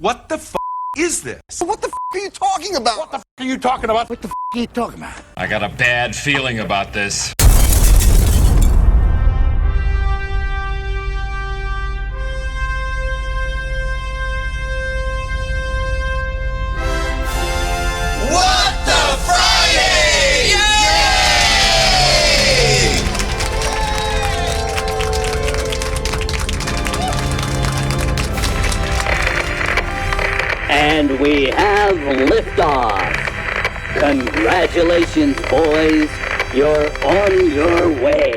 What the f*** is this? What the f*** are you talking about? What the f*** are you talking about? What the f*** are you talking about? I got a bad feeling about this. What the Friday! Yay! And we have liftoff. Congratulations, boys. You're on your way.